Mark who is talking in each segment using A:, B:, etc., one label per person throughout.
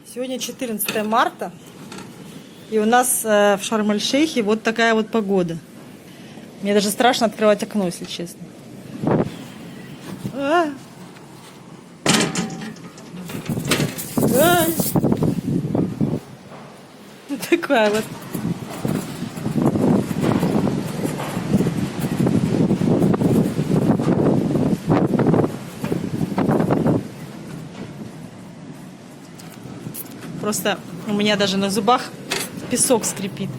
A: Сегодня 14 марта, и у нас в Шарм-эль-Шейхе вот такая вот погода. Мне даже страшно открывать окно, если честно. Вот такая вот. Просто у меня даже на зубах песок скрипит.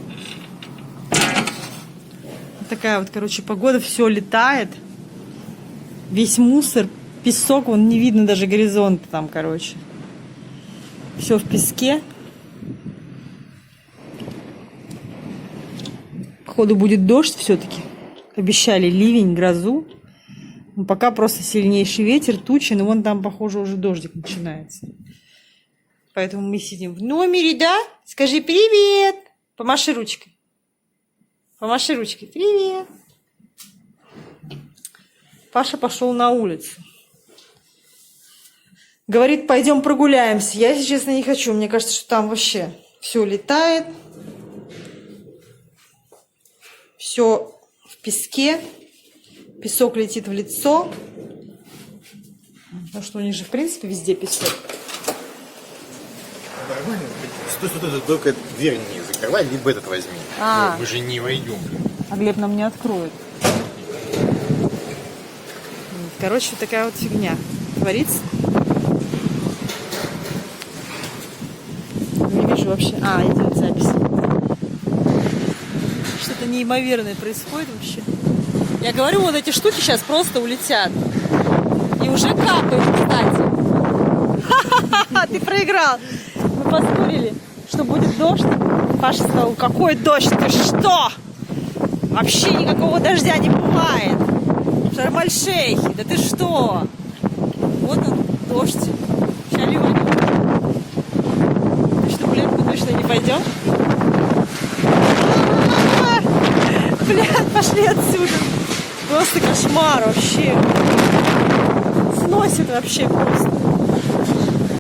A: Вот такая вот, короче, погода. Все летает. Весь мусор, песок, вон не видно даже горизонта там, короче. Все в песке. Походу будет дождь все-таки. Обещали ливень, грозу. Но пока просто сильнейший ветер, тучи, но вон там, похоже, уже дождик начинается. Поэтому мы сидим в номере, да? Скажи привет. Помаши ручкой. Помаши ручкой. Привет. Паша пошел на улицу. Говорит, пойдем прогуляемся. Я, если честно, не хочу. Мне кажется, что там вообще все летает. Все в песке. Песок летит в лицо. Потому что у них же, в принципе, везде песок.
B: Нормально. Стой, только дверь не закрывай, либо этот возьми. Мы же не войдем.
A: А Глеб нам не откроет. Короче, вот такая вот фигня творится. Не вижу вообще. Идет запись. Что-то неимоверное происходит вообще. Я говорю, вот эти штуки сейчас просто улетят. И уже капают, кстати. Ха-ха-ха, ты проиграл. Мы поспорили, что будет дождь. Паша сказал, какой дождь, ты что? Вообще никакого дождя не бывает. В Шарм-эль-Шейхе, да ты что? Вот он, дождь. Сейчас ливанет. Ты что, блядь, мы точно не пойдем? Блядь, пошли отсюда. Просто кошмар вообще. Сносит вообще просто.